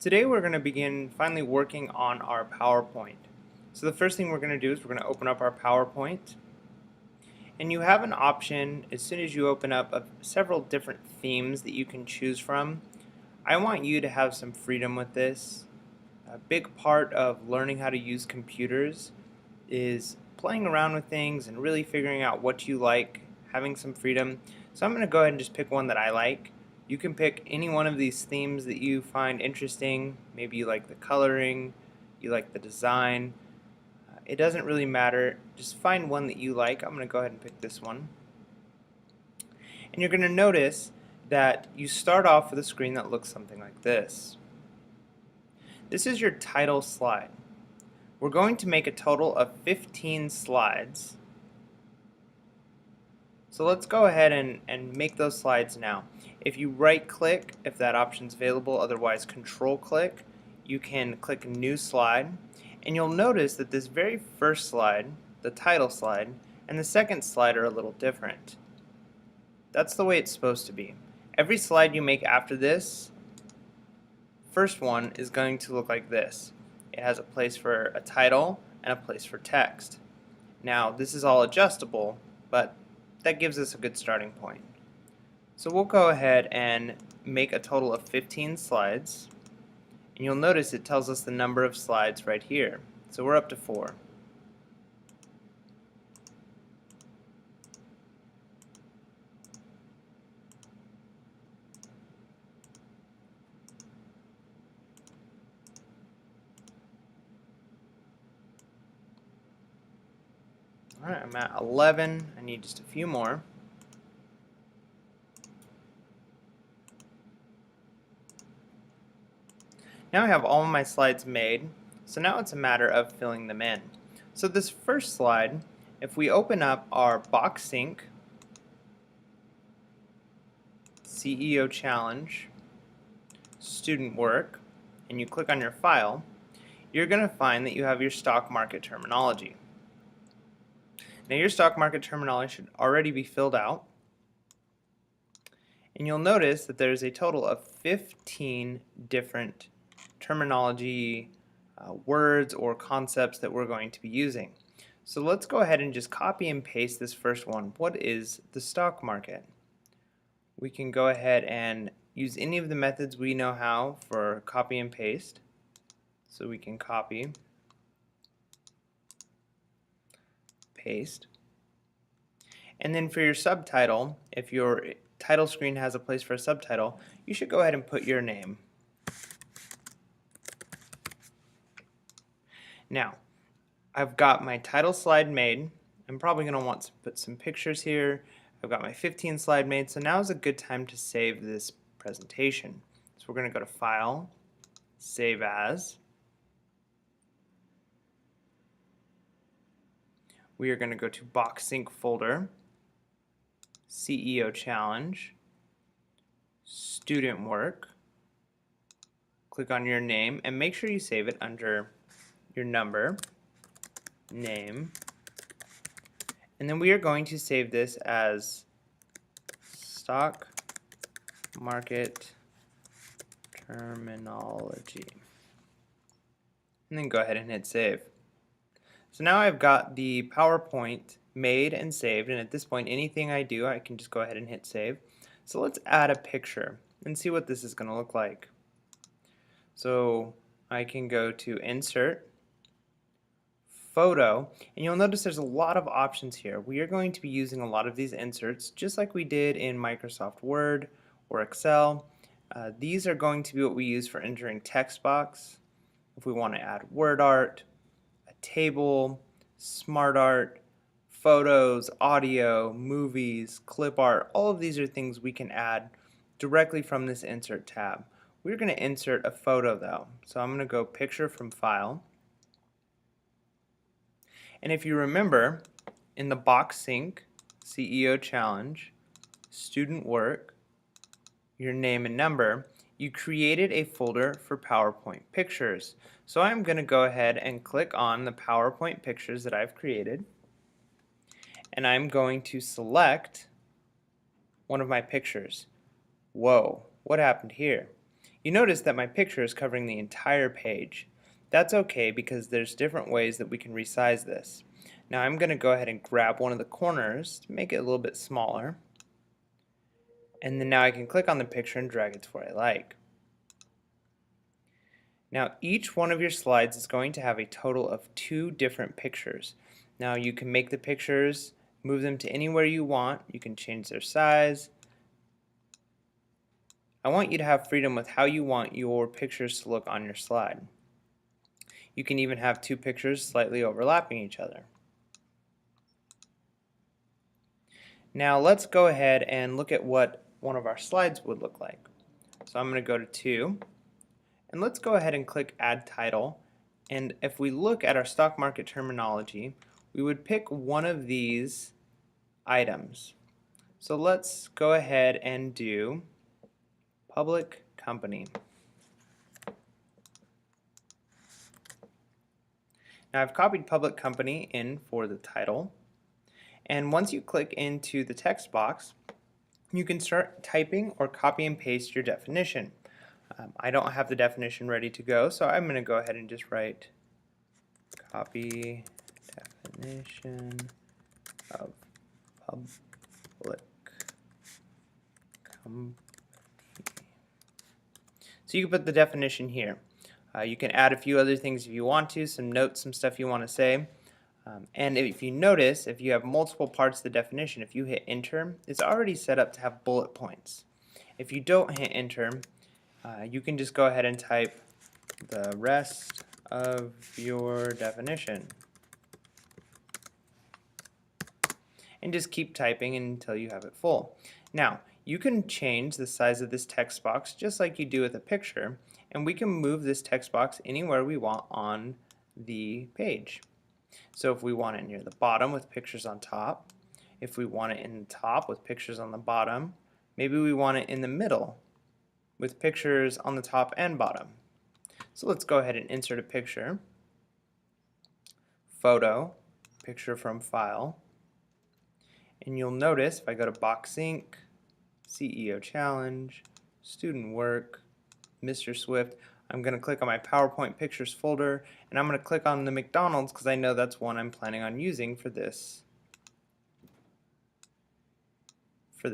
Today we're going to begin finally working on our PowerPoint. So the first thing we're going to do is we're going to open up our PowerPoint, and you have an option as soon as you open up of several different themes that you can choose from. I want you to have some freedom with this. A big part of learning how to use computers is playing around with things and really figuring out what you like, having some freedom. So I'm going to go ahead and just pick one that I like. You can pick any one of these themes that you find interesting. Maybe you like the coloring, you like the design. It doesn't really matter. Just find one that you like. I'm going to go ahead and pick this one. And you're going to notice that you start off with a screen that looks something like this. This is your title slide. We're going to make a total of 15 slides. So let's go ahead and make those slides now. If you right click, if that option is available, otherwise control click, you can click new slide, and you'll notice that this very first slide, the title slide, and the second slide are a little different. That's the way it's supposed to be. Every slide you make after this first one is going to look like this. It has a place for a title and a place for text. Now this is all adjustable, but that gives us a good starting point. So we'll go ahead and make a total of 15 slides, and you'll notice it tells us the number of slides right here. So we're up to 4. Alright, I'm at 11. I need just a few more. Now I have all of my slides made, so now it's a matter of filling them in. So this first slide, if we open up our BoxSync CEO Challenge student work, and you click on your file, you're going to find that you have your stock market terminology. Now your stock market terminology should already be filled out, and you'll notice that there's a total of 15 different terminology words or concepts that we're going to be using. So let's go ahead and just copy and paste this first one. What is the stock market? We can go ahead and use any of the methods we know how for copy and paste. So we can copy, paste, and then for your subtitle, if your title screen has a place for a subtitle, you should go ahead and put your name. Now, I've got my title slide made. I'm probably going to want to put some pictures here. I've got my 15 slide made, so now is a good time to save this presentation. So we're going to go to File, Save As. We are going to go to BoxSync folder, CEO Challenge, Student Work. Click on your name and make sure you save it under your number, name, and then we are going to save this as stock market terminology, and then go ahead and hit save. So now I've got the PowerPoint made and saved, and at this point anything I do I can just go ahead and hit save. So let's add a picture and see what this is going to look like. So I can go to Insert, Photo, and you'll notice there's a lot of options here. We are going to be using a lot of these inserts just like we did in Microsoft Word or Excel. These are going to be what we use for entering text box. If we want to add word art, a table, smart art, photos, audio, movies, clip art, all of these are things we can add directly from this Insert tab. We're going to insert a photo though, so I'm going to go Picture from File. And if you remember, in the BoxSync CEO Challenge, Student Work, your name and number, you created a folder for PowerPoint pictures. So I'm going to go ahead and click on the PowerPoint pictures that I've created, and I'm going to select one of my pictures. Whoa, what happened here? You notice that my picture is covering the entire page. That's okay because there's different ways that we can resize this. Now I'm going to go ahead and grab one of the corners to make it a little bit smaller. And then now I can click on the picture and drag it to where I like. Now each one of your slides is going to have a total of 2 different pictures. Now you can make the pictures, move them to anywhere you want. You can change their size. I want you to have freedom with how you want your pictures to look on your slide. You can even have 2 pictures slightly overlapping each other. Now let's go ahead and look at what one of our slides would look like. So I'm going to go to 2, and let's go ahead and click Add Title. And if we look at our stock market terminology, we would pick one of these items. So let's go ahead and do Public Company. Now I've copied Public Company in for the title, and once you click into the text box, you can start typing or copy and paste your definition. I don't have the definition ready to go, so I'm going to go ahead and just write copy definition of public company. So you can put the definition here. You can add a few other things if you want to, some notes, some stuff you want to say. And if you notice, if you have multiple parts of the definition, if you hit enter, it's already set up to have bullet points. If you don't hit enter, you can just go ahead and type the rest of your definition. And just keep typing until you have it full. Now, you can change the size of this text box just like you do with a picture, and we can move this text box anywhere we want on the page. So if we want it near the bottom with pictures on top, if we want it in the top with pictures on the bottom, maybe we want it in the middle with pictures on the top and bottom. So let's go ahead and insert a picture. Photo, picture from file. And you'll notice if I go to Box Sync, CEO Challenge, Student Work, Mr. Swift, I'm going to click on my PowerPoint Pictures folder, and I'm going to click on the McDonald's because I know that's one I'm planning on using for this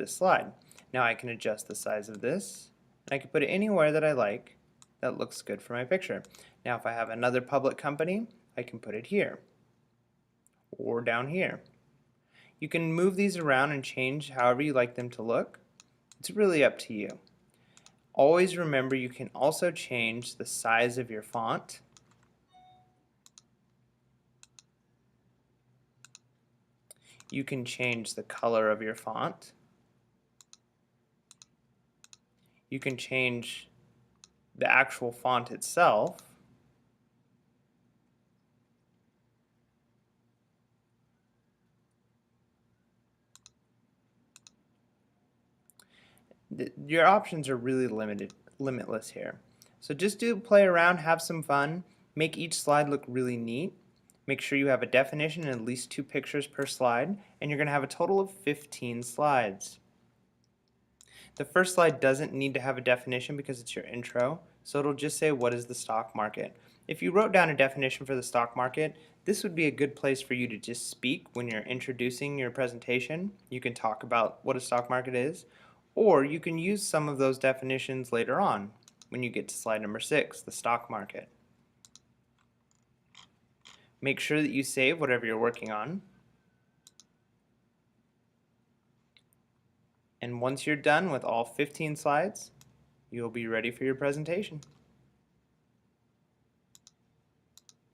slide. Now I can adjust the size of this, and I can put it anywhere that I like that looks good for my picture. Now if I have another public company, I can put it here or down here. You can move these around and change however you like them to look. It's really up to you. Always remember you can also change the size of your font. You can change the color of your font. You can change the actual font itself. Your options are really limitless here. So just play around, have some fun, make each slide look really neat. Make sure you have a definition and at least 2 pictures per slide, and you're going to have a total of 15 slides. The first slide doesn't need to have a definition because it's your intro, so it'll just say what is the stock market. If you wrote down a definition for the stock market, this would be a good place for you to just speak when you're introducing your presentation. You can talk about what a stock market is, or you can use some of those definitions later on when you get to slide number 6, the stock market. Make sure that you save whatever you're working on. And once you're done with all 15 slides, you'll be ready for your presentation.